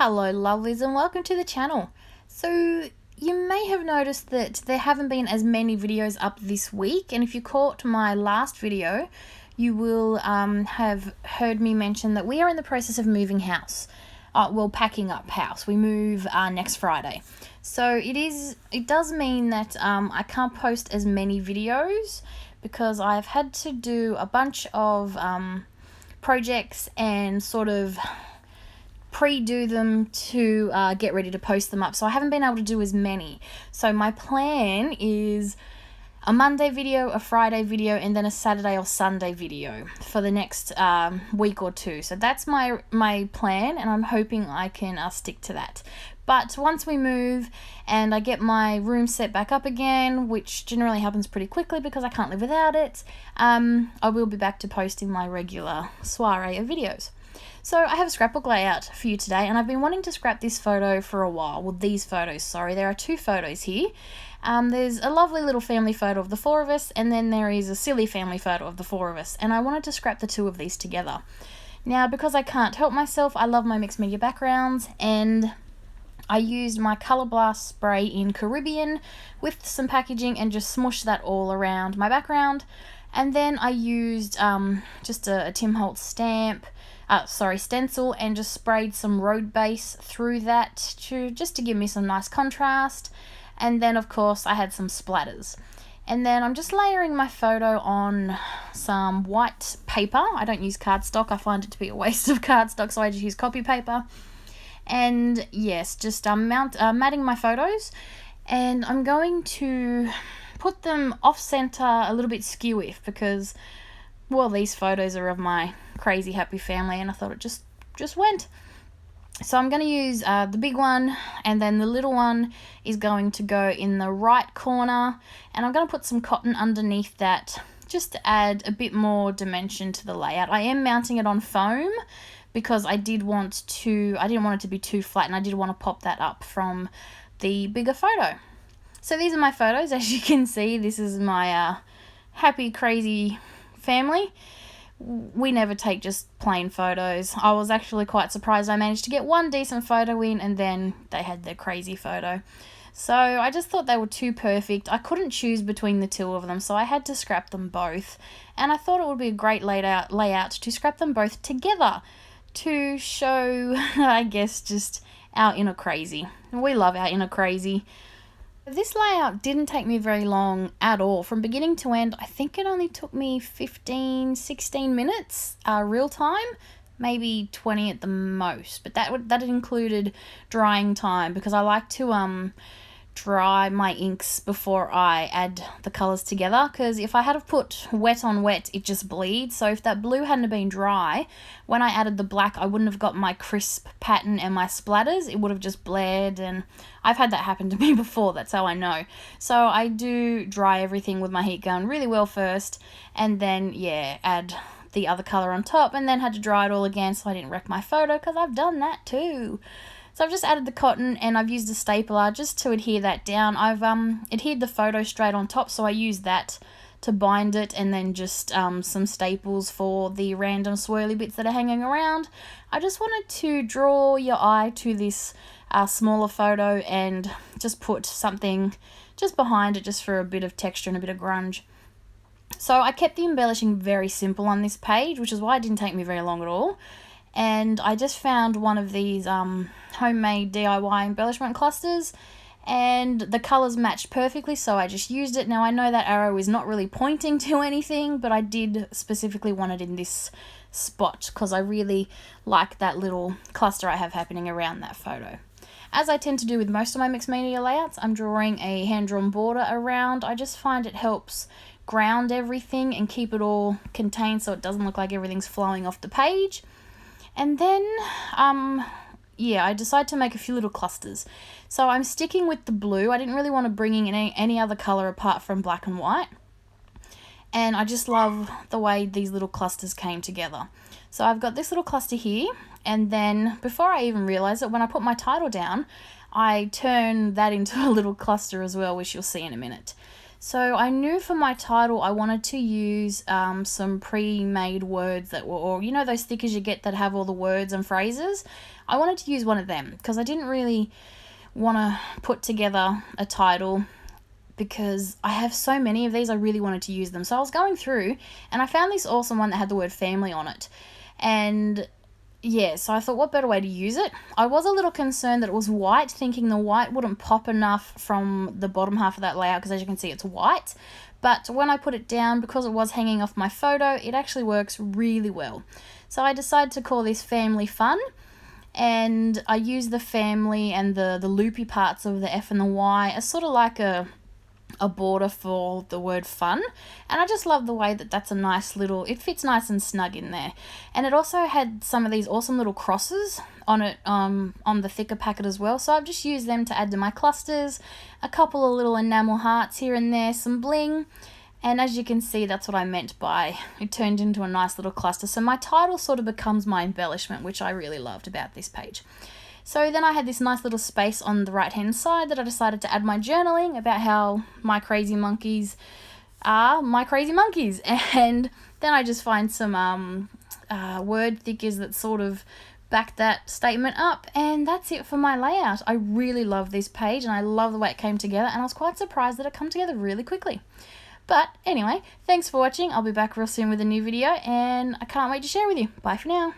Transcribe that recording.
Hello lovelies and welcome to the channel. So you may have noticed that there haven't been as many videos up this week, and if you caught my last video you will have heard me mention that we are in the process of moving house. Packing up house. We move next Friday. So it does mean that I can't post as many videos because I've had to do a bunch of projects and sort of pre-do them to get ready to post them up, so I haven't been able to do as many. So my plan is a Monday video, a Friday video, and then a Saturday or Sunday video for the next week or two. So that's my plan, and I'm hoping I can stick to that. But once we move and I get my room set back up again, which generally happens pretty quickly because I can't live without it, I will be back to posting my regular soiree of videos. So I have a scrapbook layout for you today, and I've been wanting to scrap this photo for a while. Well, these photos, sorry. There are two photos here. There's a lovely little family photo of the four of us, and then there is a silly family photo of the four of us, and I wanted to scrap the two of these together. Now, because I can't help myself, I love my mixed media backgrounds, and I used my Colour Blast spray in Caribbean with some packaging and just smushed that all around my background. And then I used just a Tim Holtz stencil, and just sprayed some road base through that just to give me some nice contrast. And then of course I had some splatters. And then I'm just layering my photo on some white paper. I don't use cardstock. I find it to be a waste of cardstock, so I just use copy paper. And yes, just matting my photos, and I'm going to put them off center, a little bit skew because, well, these photos are of my crazy happy family, and I thought it just went. So I'm going to use the big one, and then the little one is going to go in the right corner, and I'm going to put some cotton underneath that just to add a bit more dimension to the layout. I am mounting it on foam because I didn't want it to be too flat, and I did want to pop that up from the bigger photo. So these are my photos. As you can see, this is my happy, crazy family. We never take just plain photos. I was actually quite surprised I managed to get one decent photo in, and then they had their crazy photo. So I just thought they were too perfect. I couldn't choose between the two of them, so I had to scrap them both. And I thought it would be a great layout to scrap them both together to show, I guess, just our inner crazy. We love our inner crazy. This layout didn't take me very long at all. From beginning to end, I think it only took me 15-16 minutes real time, maybe 20 at the most, but that included drying time because I like to dry my inks before I add the colours together, because if I had have put wet on wet, it just bleeds. So if that blue hadn't been dry, when I added the black, I wouldn't have got my crisp pattern and my splatters. It would have just bled, and I've had that happen to me before. That's how I know. So I do dry everything with my heat gun really well first, and then add the other colour on top, and then had to dry it all again so I didn't wreck my photo, because I've done that too. So I've just added the cotton, and I've used a stapler just to adhere that down. I've adhered the photo straight on top, so I used that to bind it, and then just some staples for the random swirly bits that are hanging around. I just wanted to draw your eye to this smaller photo and just put something just behind it, just for a bit of texture and a bit of grunge. So I kept the embellishing very simple on this page, which is why it didn't take me very long at all. And I just found one of these homemade DIY embellishment clusters, and the colours matched perfectly, so I just used it. Now I know that arrow is not really pointing to anything, but I did specifically want it in this spot because I really like that little cluster I have happening around that photo. As I tend to do with most of my mixed media layouts, I'm drawing a hand-drawn border around. I just find it helps ground everything and keep it all contained so it doesn't look like everything's flowing off the page. And then, I decided to make a few little clusters. So I'm sticking with the blue. I didn't really want to bring in any other colour apart from black and white. And I just love the way these little clusters came together. So I've got this little cluster here, and then before I even realised it, when I put my title down, I turned that into a little cluster as well, which you'll see in a minute. So I knew for my title I wanted to use some pre-made words that were, or you know those stickers you get that have all the words and phrases? I wanted to use one of them because I didn't really want to put together a title because I have so many of these. I really wanted to use them. So I was going through and I found this awesome one that had the word family on it. And yeah, so I thought, what better way to use it? I was a little concerned that it was white, thinking the white wouldn't pop enough from the bottom half of that layout, because as you can see, it's white. But when I put it down, because it was hanging off my photo, it actually works really well. So I decided to call this Family Fun, and I use the family and the loopy parts of the F and the Y as sort of like a border for the word fun, and I just love the way that that's a nice little, it fits nice and snug in there. And it also had some of these awesome little crosses on it, on the thicker packet as well, so I've just used them to add to my clusters, a couple of little enamel hearts here and there, some bling, and as you can see, that's what I meant by it turned into a nice little cluster. So my title sort of becomes my embellishment, which I really loved about this page. So then I had this nice little space on the right hand side that I decided to add my journaling about how my crazy monkeys are my crazy monkeys. And then I just find some word thickers that sort of back that statement up, and that's it for my layout. I really love this page and I love the way it came together, and I was quite surprised that it came together really quickly. But anyway, thanks for watching. I'll be back real soon with a new video, and I can't wait to share with you. Bye for now.